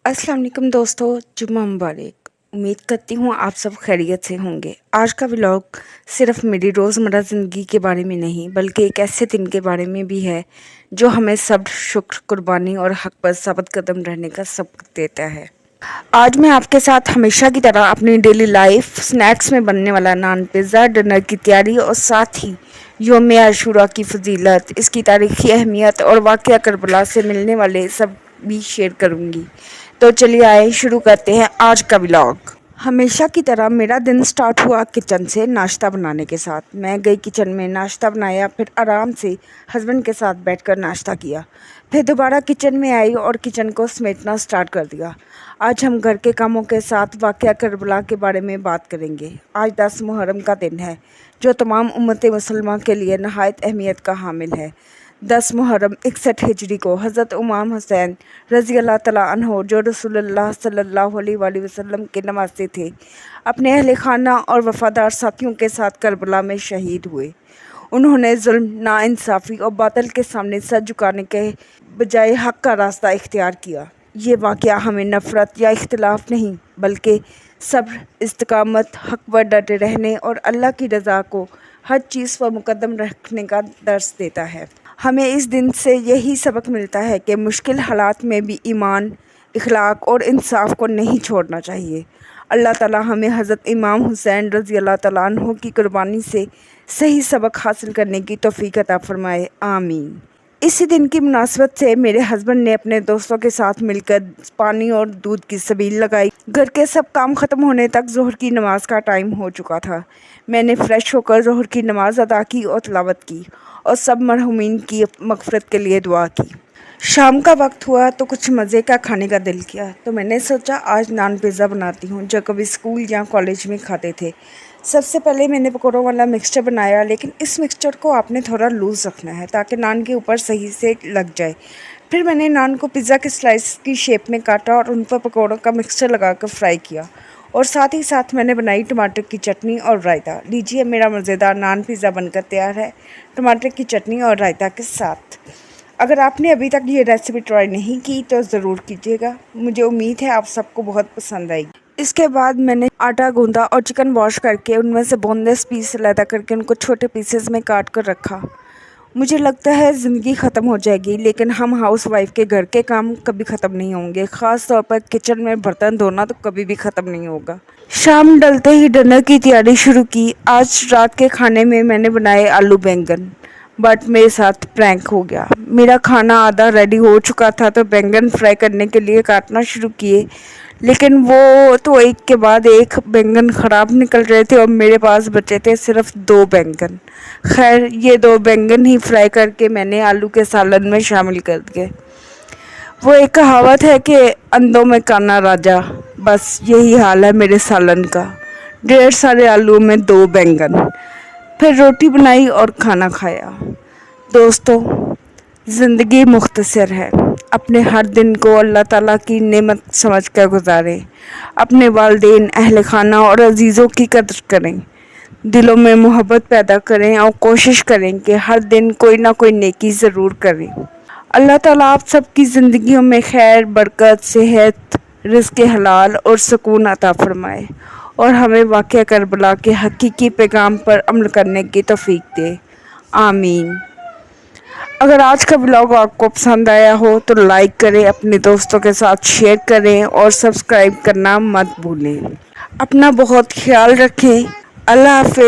अस्सलाम वालेकुम दोस्तों, जुम्मा मुबारक। उम्मीद करती हूँ आप सब खैरियत से होंगे। आज का व्लॉग सिर्फ मेरी रोज़मर्रा ज़िंदगी के बारे में नहीं बल्कि एक ऐसे दिन के बारे में भी है जो हमें सब्र, शुक्र, कुर्बानी और हक पर साबित कदम रहने का सबक देता है। आज मैं आपके साथ हमेशा की तरह अपनी डेली लाइफ, स्नैक्स में बनने वाला नान, पिज़्ज़ा, डिनर की तैयारी और साथ ही यौम आशूरा की फजीलत, इसकी तारीख़ी अहमियत और वाक़या करबला से मिलने वाले सब भी शेयर करूँगी। तो चलिए आए शुरू करते हैं आज का व्लॉग। हमेशा की तरह मेरा दिन स्टार्ट हुआ किचन से नाश्ता बनाने के साथ। मैं गई किचन में, नाश्ता बनाया, फिर आराम से हस्बैंड के साथ बैठकर नाश्ता किया। फिर दोबारा किचन में आई और किचन को समेटना स्टार्ट कर दिया। आज हम घर के कामों के साथ वाक़या करबला के बारे में बात करेंगे। आज 10 मुहर्रम का दिन है जो तमाम उम्मत मुसलमान के लिए नहायत अहमियत का हामिल है। 10 मुहर्रम 61 हिजरी को हज़रत इमाम हुसैन रज़ी अल्लाह तआला अन्हो, जो रसूलुल्लाह सल्लल्लाहु अलैहि वसल्लम के नवासे थे, अपने अहले खाना और वफ़ादार साथियों के साथ करबला में शहीद हुए। उन्होंने जुल्म, नाइंसाफ़ी और बातिल के सामने सर झुकाने के बजाय हक़ का रास्ता इख्तियार किया। ये वाक़या हमें नफ़रत या इख्तिलाफ़ नहीं बल्कि सब्र, इस्तिक़ामत, हक़ पर डटे रहने और अल्लाह की रज़ा को हर चीज़ पर मुक़द्दम रखने का दर्स देता है। हमें इस दिन से यही सबक मिलता है कि मुश्किल हालात में भी ईमान, इखलाक और इंसाफ को नहीं छोड़ना चाहिए। अल्लाह ताला हमें हज़रत इमाम हुसैन रज़ी अल्लाह तआला अन्हु की कुर्बानी से सही सबक हासिल करने की तौफ़ीक़ अता फ़रमाए, आमीन। इसी दिन की मुनासबत से मेरे हस्बैंड ने अपने दोस्तों के साथ मिलकर पानी और दूध की सबील लगाई। घर के सब काम ख़त्म होने तक ज़ोहर की नमाज़ का टाइम हो चुका था। मैंने फ़्रेश होकर ज़ोहर की नमाज़ अदा की और तिलावत की और सब मरहूमीन की मग़फ़िरत के लिए दुआ की। शाम का वक्त हुआ तो कुछ मज़े का खाने का दिल किया, तो मैंने सोचा आज नान पिज़्ज़ा बनाती हूँ जो कभी स्कूल या कॉलेज में खाते थे। सबसे पहले मैंने पकौड़ों वाला मिक्सचर बनाया, लेकिन इस मिक्सचर को आपने थोड़ा लूज़ रखना है ताकि नान के ऊपर सही से लग जाए। फिर मैंने नान को पिज़्ज़ा के स्लाइस की शेप में काटा और उन पर पकौड़ों का मिक्सचर लगाकर फ्राई किया और साथ ही साथ मैंने बनाई टमाटर की चटनी और रायता। लीजिए, मेरा मज़ेदार नान पिज़्ज़ा बनकर तैयार है टमाटर की चटनी और रायता के साथ। अगर आपने अभी तक ये रेसिपी ट्राई नहीं की तो ज़रूर कीजिएगा। मुझे उम्मीद है आप सबको बहुत पसंद आएगी। इसके बाद मैंने आटा गूंदा और चिकन वॉश करके उनमें से बोनलेस पीस अलग करके उनको छोटे पीसेस में काट कर रखा। मुझे लगता है ज़िंदगी ख़त्म हो जाएगी, लेकिन हम हाउस वाइफ के घर के काम कभी ख़त्म नहीं होंगे। ख़ास तौर पर किचन में बर्तन धोना तो कभी भी ख़त्म नहीं होगा। शाम ढलते ही डिनर की तैयारी शुरू की। आज रात के खाने में मैंने बनाए आलू बैंगन, बट मेरे साथ प्रैंक हो गया। मेरा खाना आधा रेडी हो चुका था तो बैंगन फ्राई करने के लिए काटना शुरू किए, लेकिन वो तो एक के बाद एक बैंगन ख़राब निकल रहे थे और मेरे पास बचे थे सिर्फ 2 बैंगन। खैर, ये 2 बैंगन ही फ्राई करके मैंने आलू के सालन में शामिल कर दिए। वो एक कहावत है कि अंधों में काना राजा, बस यही हाल है मेरे सालन का। ढेर सारे आलू में 2 बैंगन। फिर रोटी बनाई और खाना खाया। दोस्तों, ज़िंदगी मुख्तसर है। अपने हर दिन को अल्लाह ताला की नेमत समझ कर गुजारें। अपने वालिदैन, अहल खाना और अजीज़ों की कदर करें। दिलों में मोहब्बत पैदा करें और कोशिश करें कि हर दिन कोई ना कोई नेकी ज़रूर करें। अल्लाह ताला आप सबकी ज़िंदगियों में खैर, बरकत, सेहत, रिज़्क़ हलाल और सुकून अता फ़रमाए और हमें वाक़या करबला के हकीकी पैगाम पर अमल करने की तौफ़ीक दे, आमीन। अगर आज का व्लॉग आपको पसंद आया हो तो लाइक करें, अपने दोस्तों के साथ शेयर करें और सब्सक्राइब करना मत भूलें। अपना बहुत ख्याल रखें। अल्लाह हाफ़िज़।